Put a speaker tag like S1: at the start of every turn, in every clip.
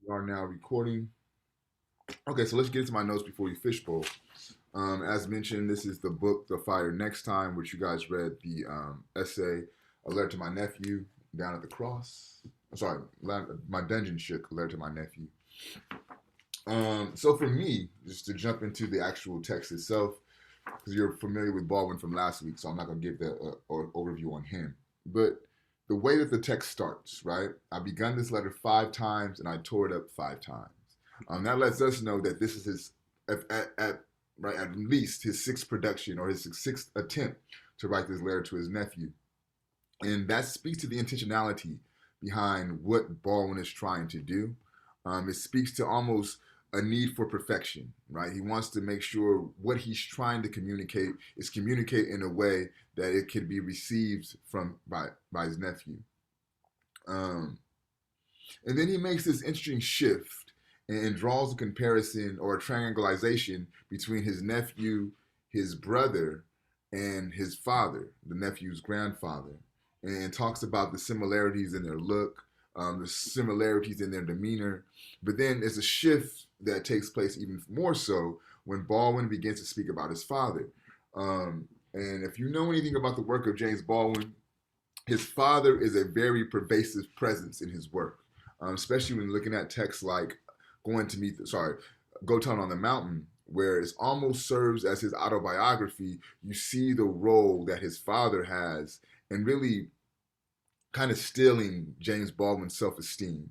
S1: We are now recording. Okay, so let's get into my notes before we fishbowl. As mentioned, this is the book, The Fire Next Time, which you guys read the essay, A Letter to My Nephew, Down at the Cross. Sorry, my dungeon shook, A Letter to My Nephew. So for me, just to jump into the actual text itself, because you're familiar with Baldwin from last week, so I'm not going to give the overview on him. But the way that the text starts, right? I begun this letter 5 times and I tore it up 5 times. That lets us know that this is his, right, at least his sixth production or his sixth attempt to write this letter to his nephew. And that speaks to the intentionality behind what Baldwin is trying to do. It speaks to almost a need for perfection, right? He wants to make sure what he's trying to communicate is communicate in a way that it can be received by his nephew. Um, and then he makes this interesting shift and draws a comparison or a triangulation between his nephew, his brother, and his father, the nephew's grandfather, and talks about the similarities in their look, the similarities in their demeanor. But then there's a shift that takes place even more so when Baldwin begins to speak about his father. And if you know anything about the work of James Baldwin, his father is a very pervasive presence in his work, especially when looking at texts like Go Town on the Mountain, where it almost serves as his autobiography. You see the role that his father has and really kind of stealing James Baldwin's self-esteem.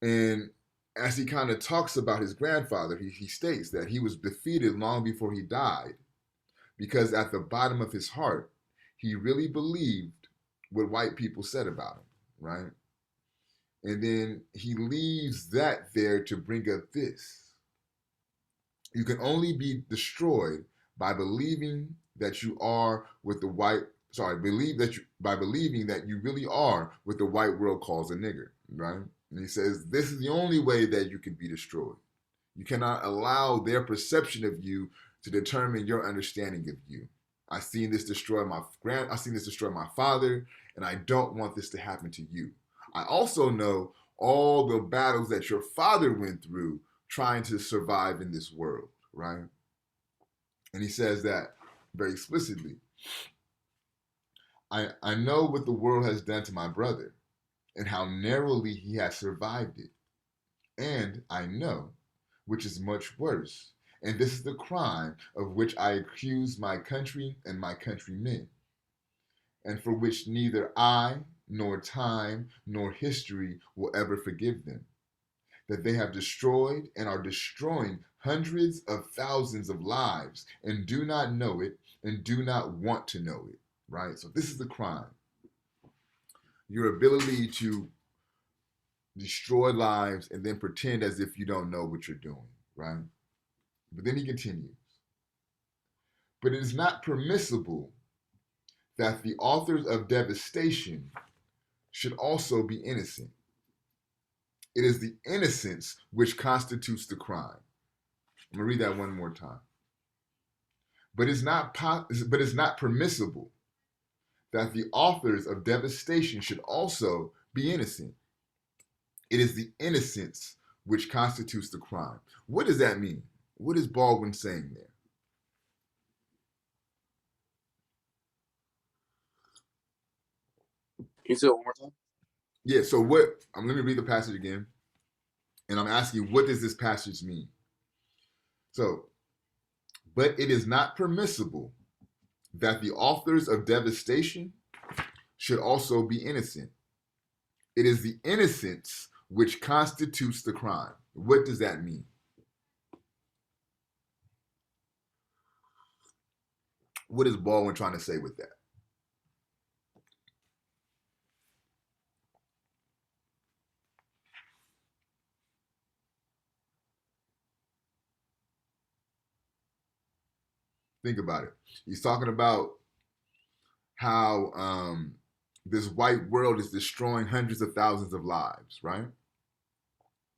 S1: And as he kind of talks about his grandfather, he states that he was defeated long before he died because at the bottom of his heart, he really believed what white people said about him, right? And then he leaves that there to bring up this. You can only be destroyed by believing that you are what the white believe that you by believing that you really are what the white world calls a nigger, right? And he says this is the only way that you can be destroyed. You cannot allow their perception of you to determine your understanding of you. I've seen this destroy my father, and I don't want this to happen to you. I also know all the battles that your father went through trying to survive in this world, right? And he says that very explicitly. I know what the world has done to my brother and how narrowly he has survived it. And I know, which is much worse, and this is the crime of which I accuse my country and my countrymen, and for which neither I, nor time, nor history will ever forgive them. That they have destroyed and are destroying hundreds of thousands of lives and do not know it and do not want to know it, right? So this is the crime. Your ability to destroy lives and then pretend as if you don't know what you're doing, right? But then he continues. But it is not permissible that the authors of devastation should also be innocent. It is the innocence which constitutes the crime. I'm gonna read that one more time. But it's not permissible that the authors of devastation should also be innocent. It is the innocence which constitutes the crime. What does that mean? What is Baldwin saying there?
S2: You said it one more time?
S1: Yeah, so what, let me read the passage again, and I'm asking, what does this passage mean? So, but it is not permissible that the authors of devastation should also be innocent. It is the innocence which constitutes the crime. What does that mean? What is Baldwin trying to say with that? Think about it. He's talking about how this white world is destroying hundreds of thousands of lives, right?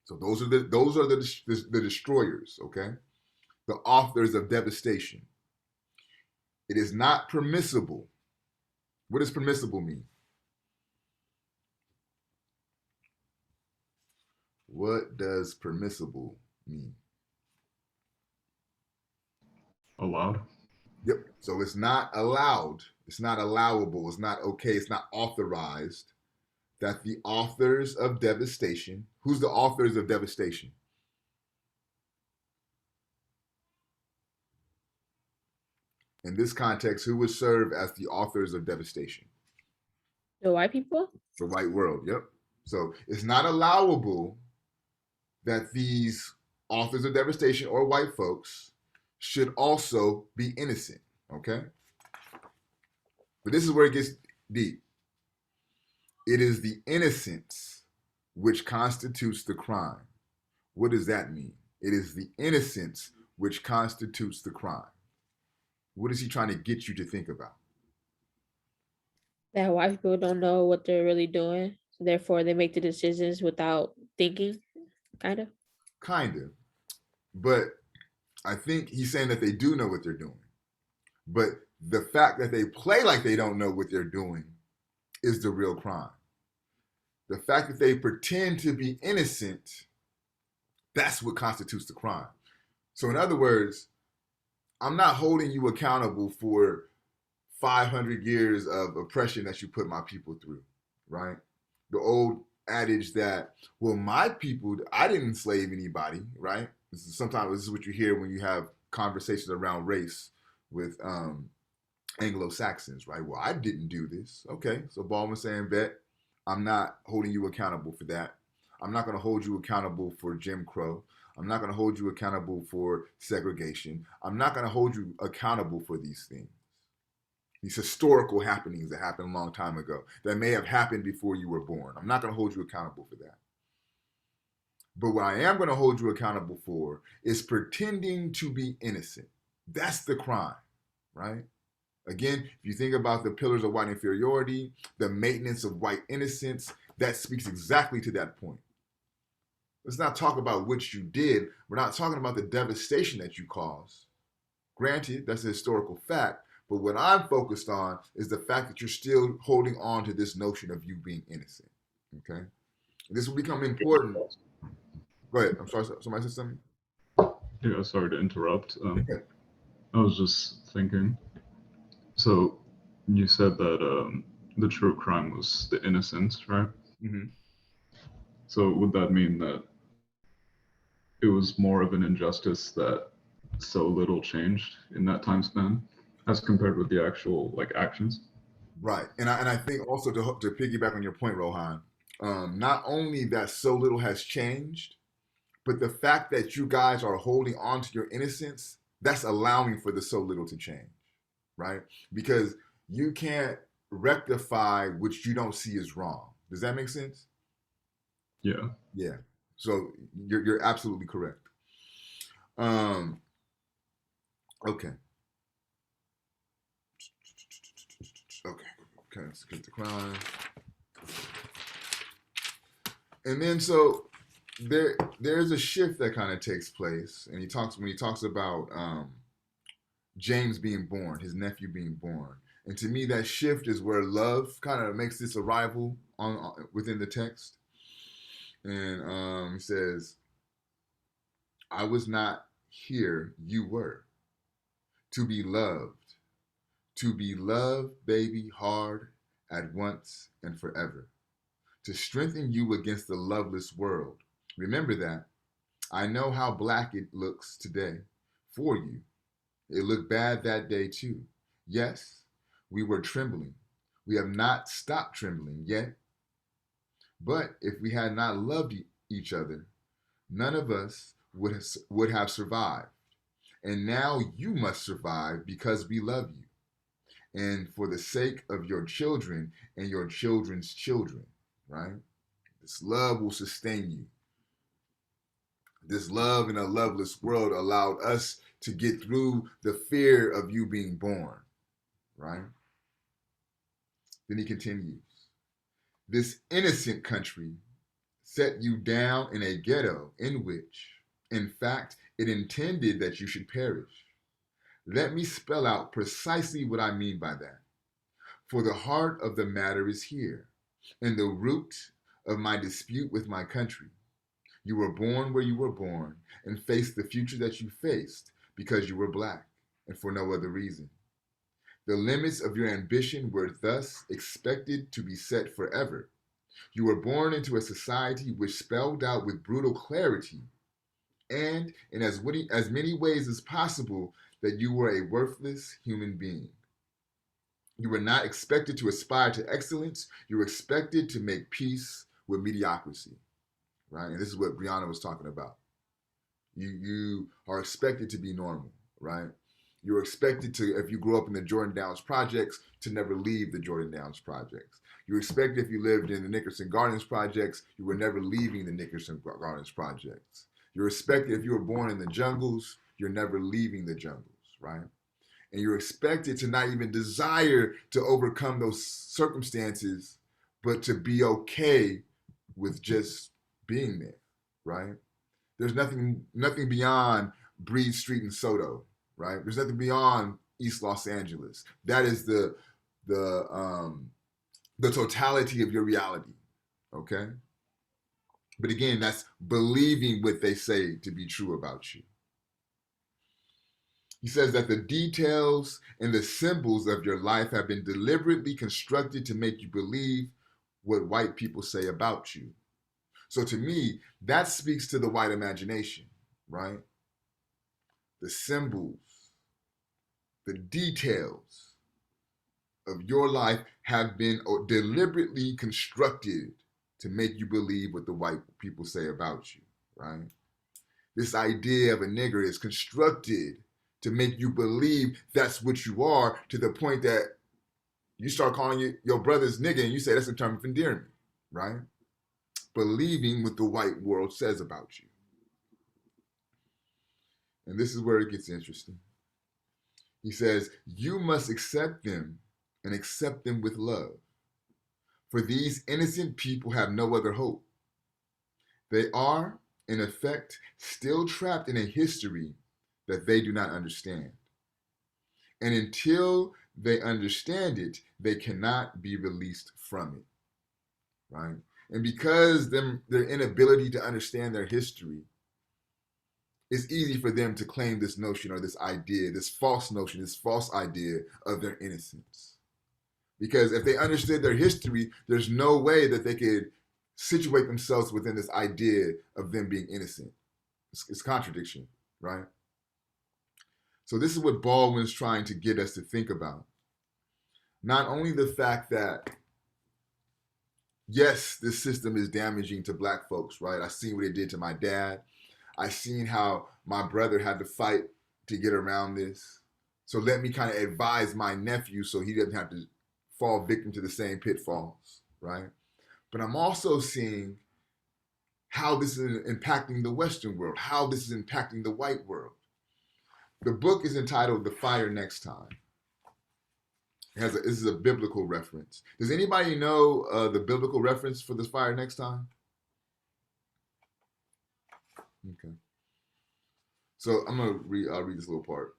S1: So those are the destroyers, okay? The authors of devastation. It is not permissible. What does permissible mean? What does permissible mean?
S2: Allowed.
S1: Yep. So it's not allowed. It's not allowable. It's not okay. It's not authorized that the authors of devastation, who's the authors of devastation? In this context, who would serve as the authors of devastation?
S3: The white people?
S1: The white world. Yep. So it's not allowable that these authors of devastation or white folks should also be innocent. Okay. But this is where it gets deep. It is the innocence which constitutes the crime. What does that mean? It is the innocence which constitutes the crime. What is he trying to get you to think about?
S3: That white people don't know what they're really doing. So therefore, they make the decisions without thinking, kind of.
S1: Kind of. But I think he's saying that they do know what they're doing. But the fact that they play like they don't know what they're doing is the real crime. The fact that they pretend to be innocent, that's what constitutes the crime. So, in other words, I'm not holding you accountable for 500 years of oppression that you put my people through, right? The old adage that, well, my people, I didn't enslave anybody, right? Sometimes this is what you hear when you have conversations around race with Anglo-Saxons, right? Well, I didn't do this. Okay, so Baldwin saying, bet, I'm not holding you accountable for that. I'm not going to hold you accountable for Jim Crow. I'm not going to hold you accountable for segregation. I'm not going to hold you accountable for these things. These historical happenings that happened a long time ago that may have happened before you were born. I'm not going to hold you accountable for that. But what I am going to hold you accountable for is pretending to be innocent. That's the crime, right? Again, if you think about the pillars of white inferiority, the maintenance of white innocence, that speaks exactly to that point. Let's not talk about what you did. We're not talking about the devastation that you caused. Granted, that's a historical fact, but what I'm focused on is the fact that you're still holding on to this notion of you being innocent. Okay? This will become important. Go ahead. I'm sorry. Somebody said something?
S2: Yeah, sorry to interrupt.
S1: Okay.
S2: I was just thinking. So you said that the true crime was the innocence, right?
S1: Mm-hmm.
S2: So would that mean that it was more of an injustice that so little changed in that time span as compared with the actual like actions?
S1: Right. And I think also to piggyback on your point, Rohan, not only that so little has changed, but the fact that you guys are holding on to your innocence, that's allowing for the so little to change, right? Because you can't rectify what you don't see as wrong. Does that make sense?
S2: Yeah.
S1: Yeah. So you're absolutely correct. Um, okay. Okay. Okay. Let's get the crime. And then so there's a shift that kind of takes place, and he talks about James being born, his nephew being born, and to me that shift is where love kind of makes this arrival on within the text, and he says, "I was not here, you were to be loved, baby, hard at once and forever, to strengthen you against the loveless world. Remember that. I know how black it looks today for you. It looked bad that day too. Yes, we were trembling. We have not stopped trembling yet. But if we had not loved each other, none of us would have survived. And now you must survive because we love you. And for the sake of your children and your children's children, right? This love will sustain you. This love in a loveless world allowed us to get through the fear of you being born, right? Then he continues. This innocent country set you down in a ghetto in which, in fact, it intended that you should perish. Let me spell out precisely what I mean by that. For the heart of the matter is here, in the root of my dispute with my country. You were born where you were born and faced the future that you faced because you were black and for no other reason. The limits of your ambition were thus expected to be set forever. You were born into a society which spelled out with brutal clarity and in as many ways as possible that you were a worthless human being. You were not expected to aspire to excellence. You were expected to make peace with mediocrity, right? And this is what Brianna was talking about. You are expected to be normal, right? You're expected to, if you grew up in the Jordan Downs projects, to never leave the Jordan Downs projects. You're expected if you lived in the Nickerson Gardens projects, you were never leaving the Nickerson Gardens projects. You're expected if you were born in the jungles, you're never leaving the jungles, right? And you're expected to not even desire to overcome those circumstances, but to be okay with just being there, right? There's nothing beyond Breed Street and Soto, right? There's nothing beyond East Los Angeles. That is the totality of your reality, okay? But again, that's believing what they say to be true about you. He says that the details and the symbols of your life have been deliberately constructed to make you believe what white people say about you. So to me, that speaks to the white imagination, right? The symbols, the details of your life have been deliberately constructed to make you believe what the white people say about you, right? This idea of a nigger is constructed to make you believe that's what you are, to the point that you start calling your brother's nigga and you say that's a term of endearment, right? Believing what the white world says about you. And this is where it gets interesting. He says, you must accept them and accept them with love. For these innocent people have no other hope. They are, in effect, still trapped in a history that they do not understand. And until they understand it, they cannot be released from it, right? And because their inability to understand their history, it's easy for them to claim this notion or this idea, this false notion, this false idea of their innocence. Because if they understood their history, there's no way that they could situate themselves within this idea of them being innocent. It's contradiction, right? So this is what Baldwin's trying to get us to think about. Not only the fact that, yes, this system is damaging to black folks, right? I seen what it did to my dad. I seen how my brother had to fight to get around this. So let me kind of advise my nephew so he doesn't have to fall victim to the same pitfalls, right? But I'm also seeing how this is impacting the Western world, how this is impacting the white world. The book is entitled The Fire Next Time. This is a biblical reference. Does anybody know the biblical reference for this fire next time? Okay. So I'm going to read this little part.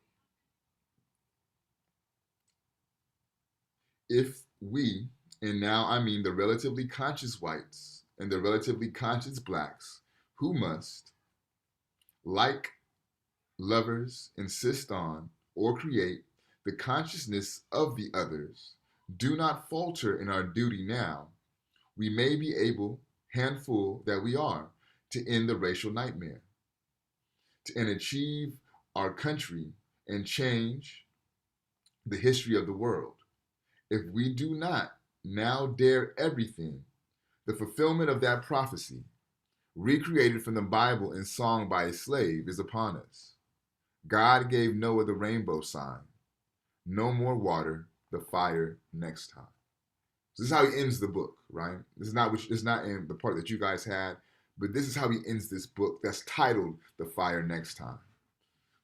S1: If we, and now I mean the relatively conscious whites and the relatively conscious blacks, who must, like lovers, insist on or create the consciousness of the others, do not falter in our duty now, we may be able, handful that we are, to end the racial nightmare and achieve our country and change the history of the world. If we do not now dare everything, the fulfillment of that prophecy, recreated from the Bible in song by a slave, is upon us. God gave Noah the rainbow sign. No more water, the fire next time. So this is how he ends the book, right? This is not in the part that you guys had, but this is how he ends this book that's titled The Fire Next Time.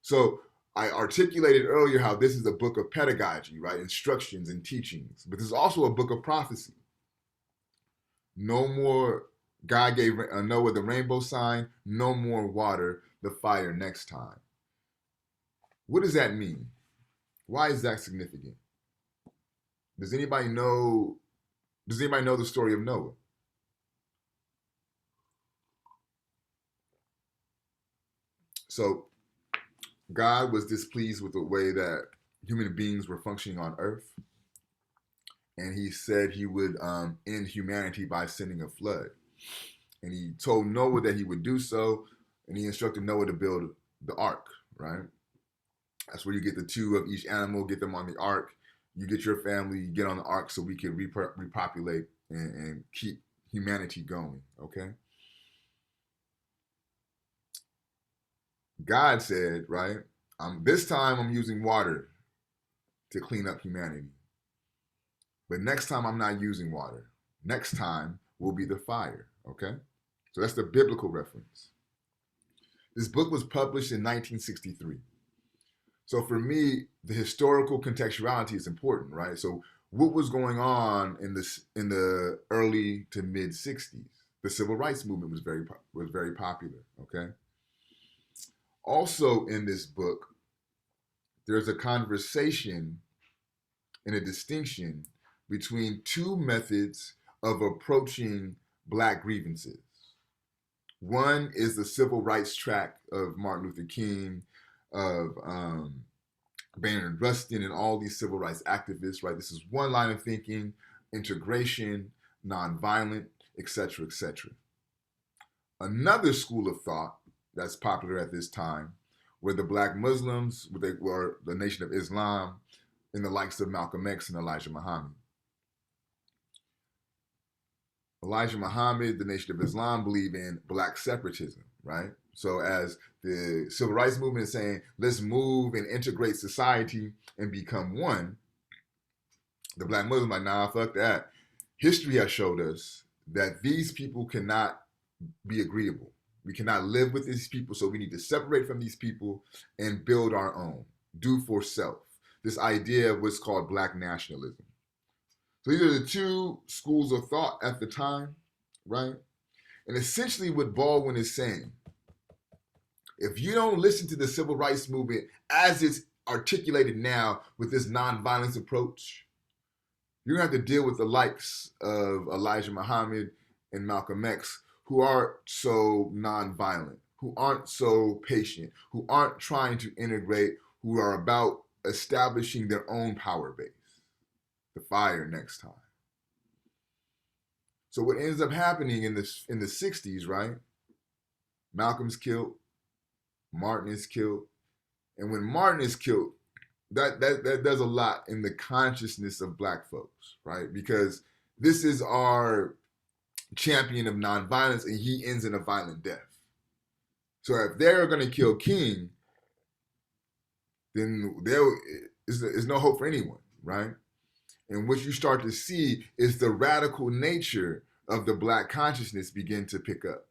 S1: So I articulated earlier how this is a book of pedagogy, right? Instructions and teachings, but this is also a book of prophecy. No more, God gave Noah the rainbow sign, no more water, the fire next time. What does that mean? Why is that significant? Does anybody know the story of Noah? So God was displeased with the way that human beings were functioning on Earth, and he said he would end humanity by sending a flood. And he told Noah that he would do so, and he instructed Noah to build the ark, right? That's where you get the two of each animal, get them on the ark. You get your family, you get on the ark so we can repopulate and keep humanity going, okay? God said, right, this time I'm using water to clean up humanity. But next time I'm not using water. Next time will be the fire, okay? So that's the biblical reference. This book was published in 1963. So for me, the historical contextuality is important, right? So what was going on in the early to mid 60s? The civil rights movement was very popular, okay? Also in this book, there's a conversation and a distinction between two methods of approaching Black grievances. One is the civil rights track of Martin Luther King, of Bayard Rustin, and all these civil rights activists, right? This is one line of thinking: integration, nonviolent, etc., etc. Another school of thought that's popular at this time were the Black Muslims, they were the Nation of Islam, and the likes of Malcolm X and Elijah Muhammad. Elijah Muhammad, the Nation of Islam, believe in Black separatism, right? So as the civil rights movement is saying, let's move and integrate society and become one, the Black Muslim like, nah, fuck that. History has showed us that these people cannot be agreeable. We cannot live with these people, so we need to separate from these people and build our own, do for self. This idea of what's called Black nationalism. So these are the two schools of thought at the time, right? And essentially what Baldwin is saying, if you don't listen to the civil rights movement as it's articulated now with this nonviolence approach, you're going to have to deal with the likes of Elijah Muhammad and Malcolm X, who aren't so nonviolent, who aren't so patient, who aren't trying to integrate, who are about establishing their own power base. The fire next time. So what ends up happening in the 60s, right? Malcolm's killed, Martin is killed, and when Martin is killed, that does a lot in the consciousness of Black folks, right? Because this is our champion of nonviolence, and he ends in a violent death. So if they're going to kill King, then there is no hope for anyone, right? And what you start to see is the radical nature of the Black consciousness begin to pick up,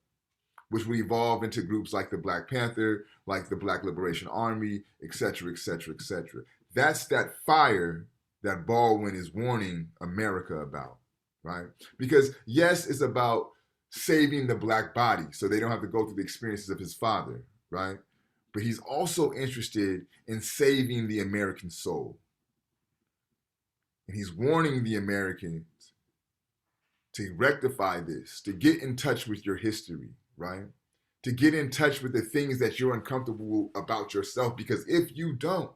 S1: which will evolve into groups like the Black Panther, like the Black Liberation Army, et cetera, et cetera, et cetera. That's that fire that Baldwin is warning America about, right? Because yes, it's about saving the Black body so they don't have to go through the experiences of his father, right? But he's also interested in saving the American soul. And he's warning the Americans to rectify this, to get in touch with your history, right? To get in touch with the things that you're uncomfortable about yourself, because if you don't,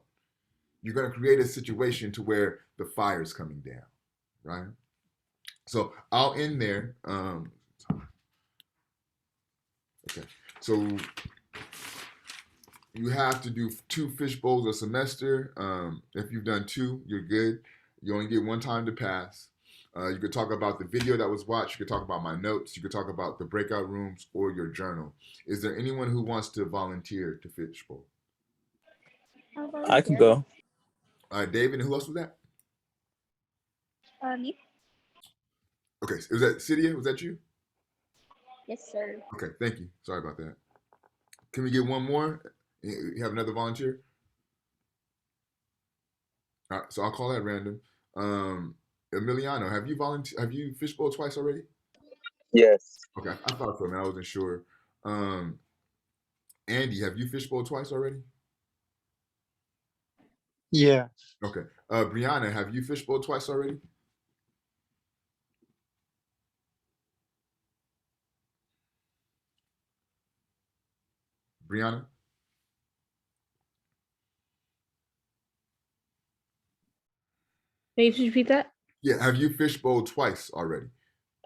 S1: you're going to create a situation to where the fire is coming down, right? So I'll end there. Okay, so you have to do 2 fish bowls a semester. If you've done 2, you're good. You only get 1 time to pass. You could talk about the video that was watched. You could talk about my notes. You could talk about the breakout rooms or your journal. Is there anyone who wants to volunteer to fishbowl?
S4: I can go.
S1: David, and who else was that?
S5: Me.
S1: Okay, was that Cydia? Was that you?
S5: Yes, sir.
S1: Okay, thank you. Sorry about that. Can we get one more? You have another volunteer? All right, so I'll call that random. Emiliano, have you fishbowled twice already?
S4: Yes.
S1: Okay, I thought so, man. I wasn't sure. Andy, have you fishbowled twice already?
S6: Yeah.
S1: Okay. Brianna, have you fishbowled twice already? Brianna?
S3: Maybe you repeat that?
S1: Yeah, have you fishbowled twice already?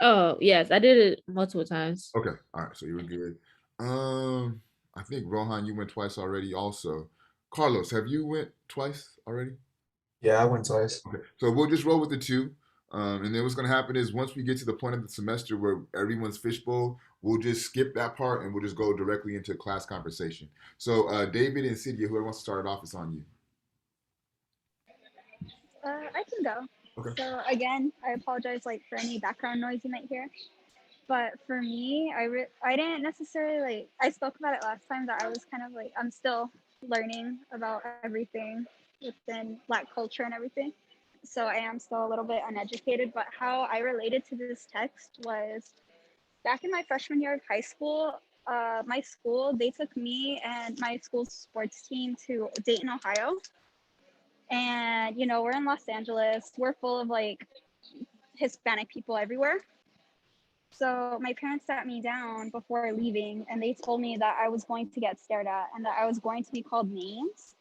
S3: Oh, yes, I did it multiple times.
S1: Okay, all right, so you were good. I think Rohan, you went twice already. Also, Carlos, have you went twice already?
S6: Yeah, I went twice.
S1: Okay, so we'll just roll with the two. And then what's going to happen is once we get to the point of the semester where everyone's fishbowl, we'll just skip that part and we'll just go directly into class conversation. So, David and Cydia, whoever wants to start it off, it's on you.
S5: I can go.
S1: Okay.
S5: So again, I apologize like for any background noise you might hear. But for me, I didn't necessarily like. I spoke about it last time that I was kind of like I'm still learning about everything within Black culture and everything. So I am still a little bit uneducated. But how I related to this text was back in my freshman year of high school. My school they took me and my school's sports team to Dayton, Ohio, and we're in Los Angeles. We're full of like Hispanic people everywhere. So my parents sat me down before leaving and they told me that I was going to get stared at and that I was going to be called names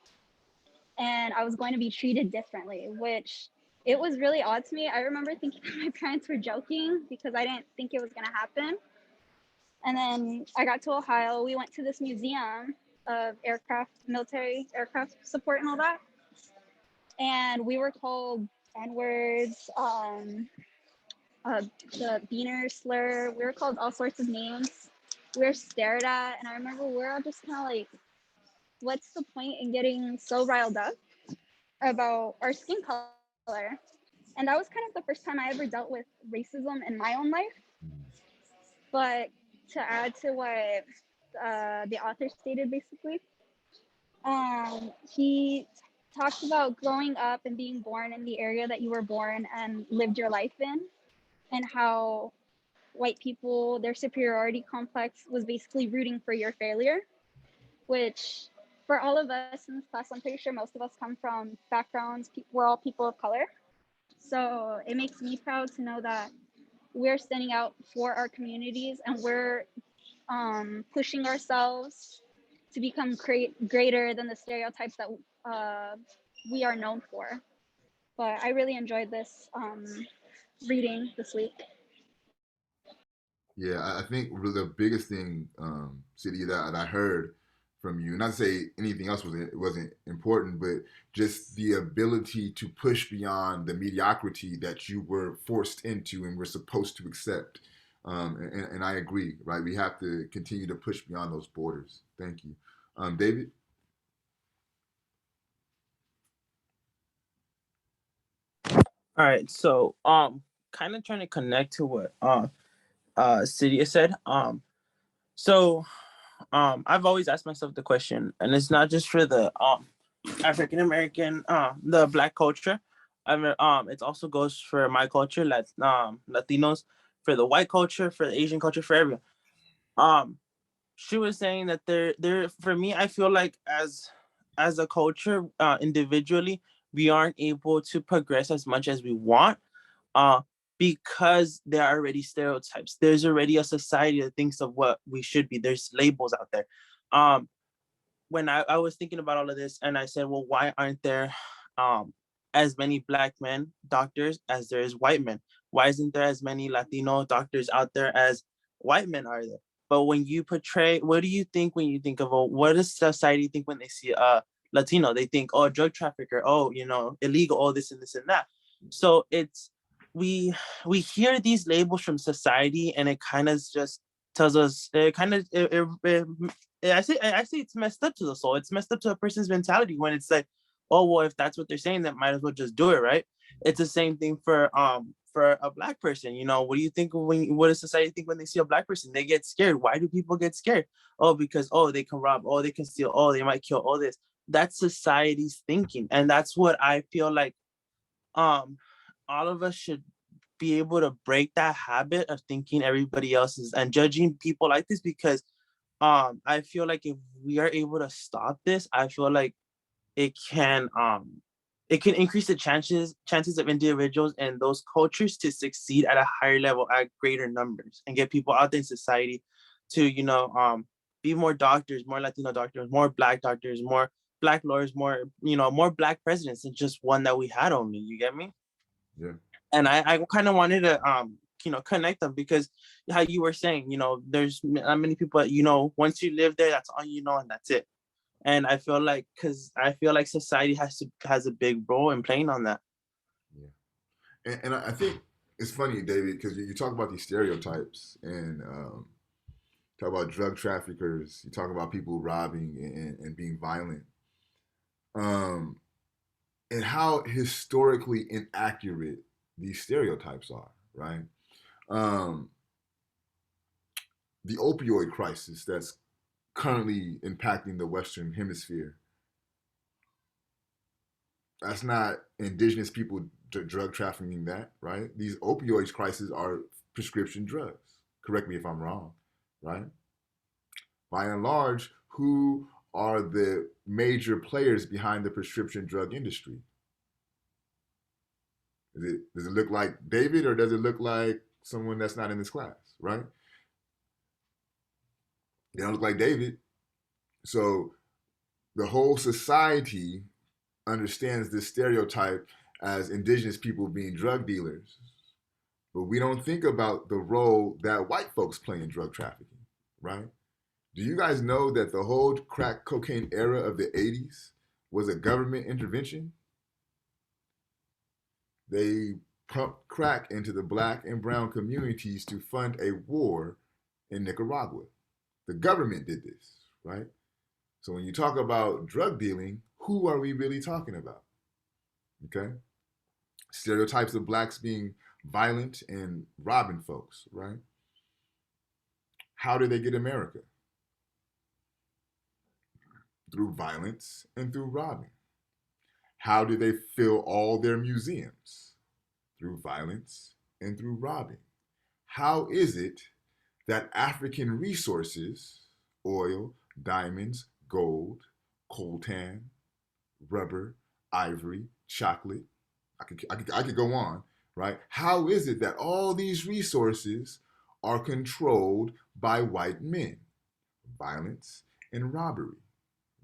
S5: and I was going to be treated differently, which it was really odd to me. I remember thinking that my parents were joking because I didn't think it was going to happen. And then I got to Ohio. We went to this museum of military aircraft support and all that. And we were told N-words, the beaner slur. We were called all sorts of names. We were stared at, and I remember we're all just kind of like, "What's the point in getting so riled up about our skin color?" And that was kind of the first time I ever dealt with racism in my own life. But to add to what the author stated, basically, he talked about growing up and being born in the area that you were born and lived your life in, and how white people, their superiority complex was basically rooting for your failure, which for all of us in this class, I'm pretty sure most of us come from backgrounds, we're all people of color. So it makes me proud to know that we're standing out for our communities and we're pushing ourselves to become greater than the stereotypes that we are known for. But I really enjoyed this reading this week.
S1: Yeah, I think the biggest thing, City, that I heard from you, not to say anything else wasn't important, but just the ability to push beyond the mediocrity that you were forced into and were supposed to accept. And I agree, right? We have to continue to push beyond those borders. Thank you. David?
S4: All right, so kind of trying to connect to what Cydia said. So I've always asked myself the question, and it's not just for the African American, the Black culture. I mean, it also goes for my culture, Latinos, for the white culture, for the Asian culture, for everyone. She was saying that there for me, I feel like as a culture, individually, we aren't able to progress as much as we want, uh, because there are already stereotypes. There's already a society that thinks of what we should be. There's labels out there. When I was thinking about all of this and I said, well, why aren't there as many Black men doctors as there is white men? Why isn't there as many Latino doctors out there as white men are there? But when you portray, what do you think when you think of, what does society think when they see a Latino? They think, oh, drug trafficker, oh, illegal, all this and this and that. So it's, we hear these labels from society and it kind of just tells us, I say it's messed up to the soul. It's messed up to a person's mentality when it's like, oh well, if that's what they're saying, then might as well just do it, right? It's the same thing for a Black person. What do you think what does society think when they see a Black person? They get scared. Why do people get scared? Oh, because they can rob, they can steal, they might kill, all this. That's society's thinking, and that's what I feel like all of us should be able to break that habit of thinking everybody else is and judging people like this, because I feel like if we are able to stop this, I feel like it can increase the chances of individuals and those cultures to succeed at a higher level at greater numbers, and get people out there in society to be more doctors, more Latino doctors, more Black doctors, more Black lawyers, more more Black presidents than just one that we had only. You get me?
S1: Yeah.
S4: And I kind of wanted to connect them, because how you were saying, there's not many people that, once you live there, that's all you know, and that's it. And I feel like, because I feel like society has a big role in playing on that.
S1: Yeah. And I think it's funny, David, because you talk about these stereotypes and talk about drug traffickers, you talk about people robbing and being violent, and how historically inaccurate these stereotypes are, right? Um, the opioid crisis that's currently impacting the Western Hemisphere, that's not indigenous people drug trafficking that, right? These opioid crises are prescription drugs. Correct me if I'm wrong, right? By and large, who are the major players behind the prescription drug industry? Does it look like David, or does it look like someone that's not in this class, right? They don't look like David. So the whole society understands this stereotype as indigenous people being drug dealers, but we don't think about the role that white folks play in drug trafficking, right? Do you guys know that the whole crack cocaine era of the 80s was a government intervention? They pumped crack into the black and brown communities to fund a war in Nicaragua. The government did this, right? So when you talk about drug dealing, who are we really talking about? Okay? Stereotypes of blacks being violent and robbing folks, right? How did they get America? Through violence and through robbing. How did they fill all their museums? Through violence and through robbing. How is it that African resources, oil, diamonds, gold, coltan, rubber, ivory, chocolate, I could go on, right? How is it that all these resources are controlled by white men? Violence and robbery,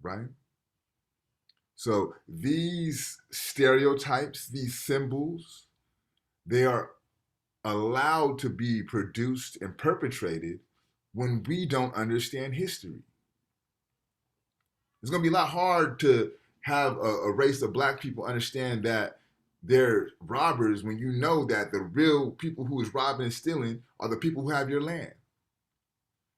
S1: right? So these stereotypes, these symbols, they are allowed to be produced and perpetrated when we don't understand history. It's going to be a lot hard to have a race of black people understand that they're robbers when you know that the real people who is robbing and stealing are the people who have your land.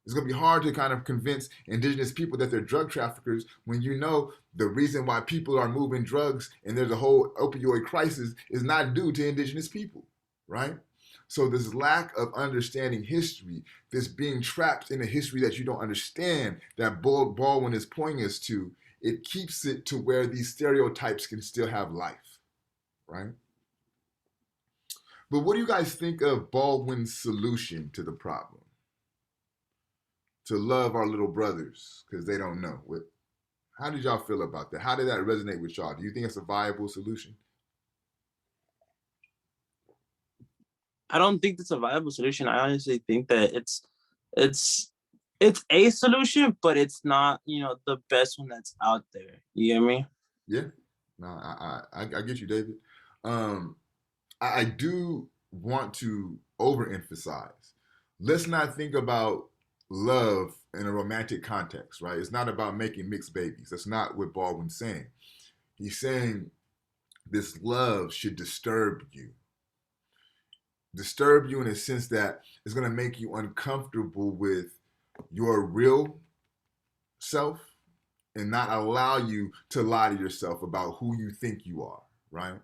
S1: It's going to be hard to kind of convince indigenous people that they're drug traffickers when you know the reason why people are moving drugs and there's a whole opioid crisis is not due to indigenous people, right? So this lack of understanding history, this being trapped in a history that you don't understand, that Baldwin is pointing us to, it keeps it to where these stereotypes can still have life, right? But what do you guys think of Baldwin's solution to the problem? To love our little brothers because they don't know. How did y'all feel about that? How did that resonate with y'all? Do you think it's a viable solution?
S4: I don't think it's a viable solution. I honestly think that it's a solution, but it's not, the best one that's out there. You get me?
S1: Yeah. No, I get you, David. I do want to overemphasize. Let's not think about love in a romantic context, right? It's not about making mixed babies. That's not what Baldwin's saying. He's saying this love should disturb you. Disturb you in a sense that it's going to make you uncomfortable with your real self and not allow you to lie to yourself about who you think you are, right?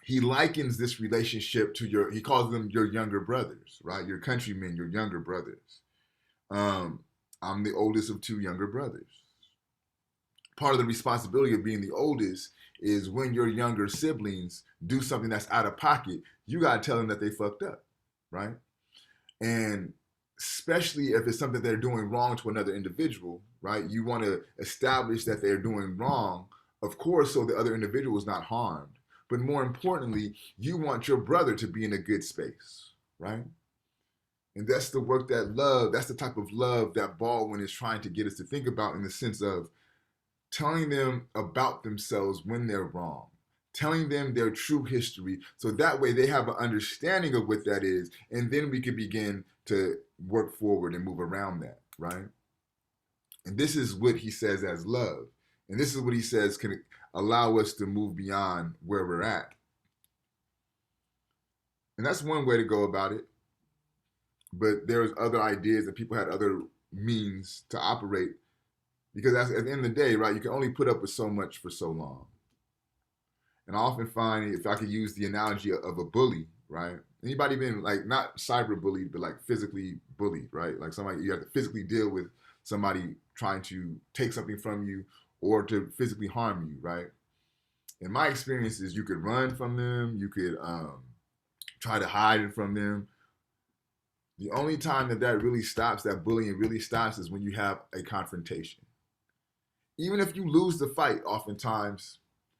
S1: He likens this relationship to he calls them your younger brothers, right? Your countrymen, your younger brothers. I'm the oldest of two younger brothers. Part of the responsibility of being the oldest is when your younger siblings do something that's out of pocket, you got to tell them that they fucked up, right? And especially if it's something they're doing wrong to another individual, right? You want to establish that they're doing wrong, of course, so the other individual is not harmed. But more importantly, you want your brother to be in a good space, right? And that's the work that's the type of love that Baldwin is trying to get us to think about, in the sense of telling them about themselves when they're wrong, telling them their true history, so that way they have an understanding of what that is, and then we can begin to work forward and move around that, right? And this is what he says as love. And this is what he says can allow us to move beyond where we're at. And that's one way to go about it. But there's other ideas and people had other means to operate, because at the end of the day, right, you can only put up with so much for so long. And I often find, if I could use the analogy of a bully, right? Anybody been like not cyber bullied, but like physically bullied, right? Like somebody, you have to physically deal with somebody trying to take something from you or to physically harm you, right? In my experience is you could run from them, you could try to hide it from them. The only time that really stops, that bullying really stops, is when you have a confrontation. Even if you lose the fight, oftentimes,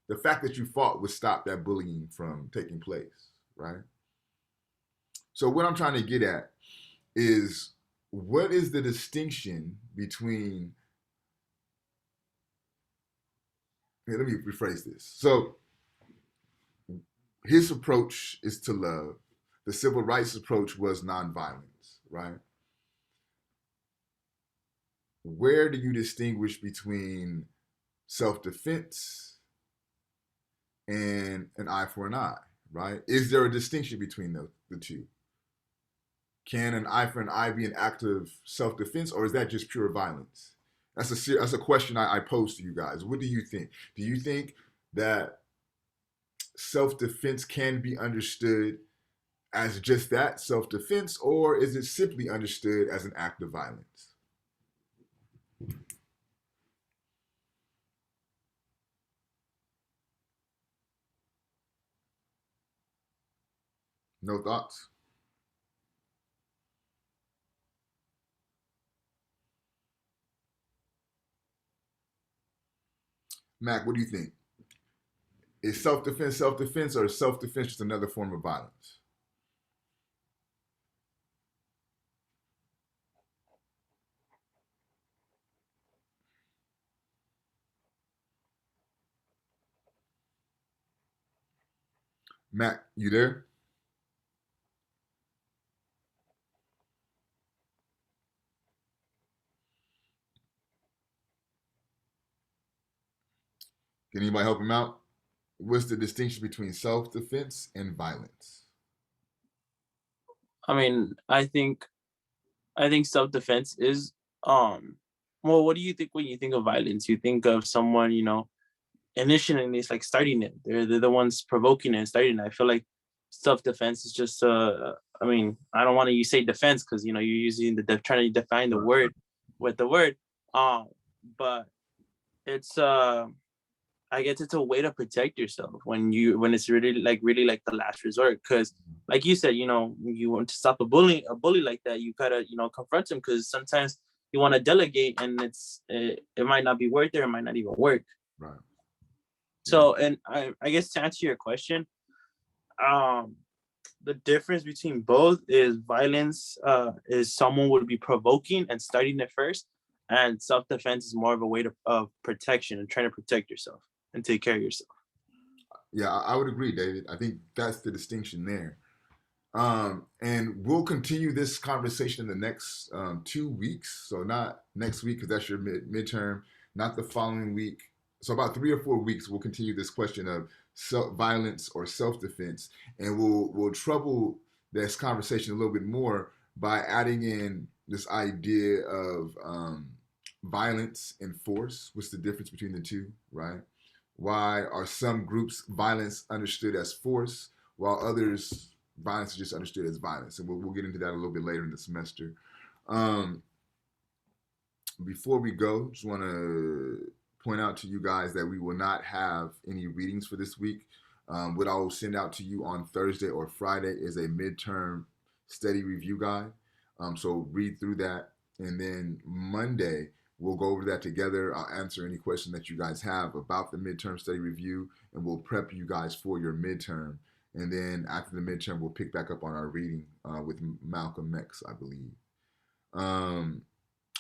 S1: the fact that you fought would stop that bullying from taking place, right? So what I'm trying to get at is, what is the distinction between, let me rephrase this. So his approach is to love. The civil rights approach was nonviolence, right? Where do you distinguish between self-defense and an eye for an eye, right? Is there a distinction between the two? Can an eye for an eye be an act of self-defense, or is that just pure violence? That's a question I pose to you guys. What do you think? Do you think that self-defense can be understood as just that, self-defense, or is it simply understood as an act of violence? No thoughts? Mac, what do you think? Is self-defense, or is self-defense just another form of violence? Mac, you there? Can anybody help him out? What's the distinction between self-defense and violence?
S4: I mean, I think self-defense is well, what do you think when you think of violence? You think of someone, initiating it's like starting it. They're the ones provoking it and starting it. I feel like self-defense is just I mean, I don't want to say defense because you're using trying to define the word with the word. But it's I guess it's a way to protect yourself when it's really like the last resort. Because like you said, you want to stop a bully like that, you gotta confront him, because sometimes you want to delegate and it might not be worth it, or it might not even work.
S1: Right.
S4: So, and I guess to answer your question, the difference between both is violence is someone would be provoking and starting it first, and self-defense is more of a way of protection and trying to protect yourself and take care of yourself.
S1: Yeah, I would agree, David. I think that's the distinction there. And we'll continue this conversation in the next 2 weeks. So not next week, because that's your midterm, not the following week. So about 3 or 4 weeks, we'll continue this question of violence or self-defense, and we'll trouble this conversation a little bit more by adding in this idea of violence and force. What's the difference between the two, right? Why are some groups violence understood as force, while others violence is just understood as violence? And we'll get into that a little bit later in the semester. Before we go, just want to point out to you guys that we will not have any readings for this week. What I will send out to you on Thursday or Friday is a midterm study review guide. So read through that. And then Monday, we'll go over that together. I'll answer any questions that you guys have about the midterm study review, and we'll prep you guys for your midterm. And then after the midterm, we'll pick back up on our reading with Malcolm X, I believe.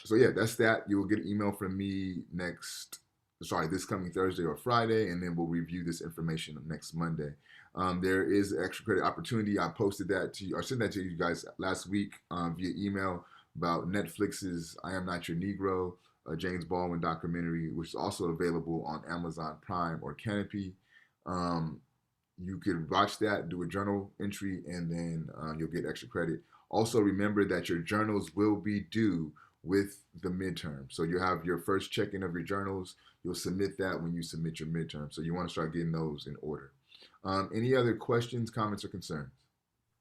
S1: So yeah, that's that. You'll get an email from me next this coming Thursday or Friday, and then we'll review this information next Monday. There is an extra credit opportunity. I posted that to you, or sent that to you guys last week via email about Netflix's I Am Not Your Negro, a James Baldwin documentary, which is also available on Amazon Prime or Canopy. You could watch that, do a journal entry, and then you'll get extra credit. Also, remember that your journals will be due with the midterm. So you have your first check-in of your journals. You'll submit that when you submit your midterm. So you want to start getting those in order. Any other questions, comments, or concerns?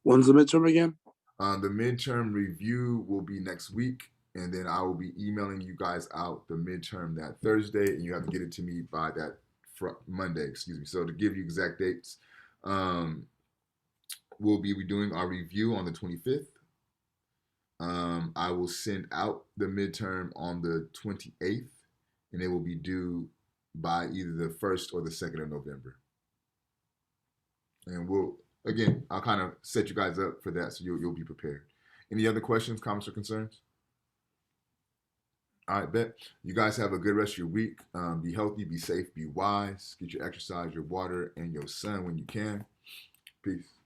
S7: When's the midterm again?
S1: The midterm review will be next week, and then I will be emailing you guys out the midterm that Thursday, and you have to get it to me by that Monday, excuse me. So to give you exact dates, we'll be doing our review on the 25th. I will send out the midterm on the 28th, and it will be due by either the 1st or the 2nd of November. And I'll kind of set you guys up for that, so you'll be prepared. Any other questions, comments, or concerns? All right, bet. You guys have a good rest of your week. Be healthy, be safe, be wise. Get your exercise, your water, and your sun when you can. Peace.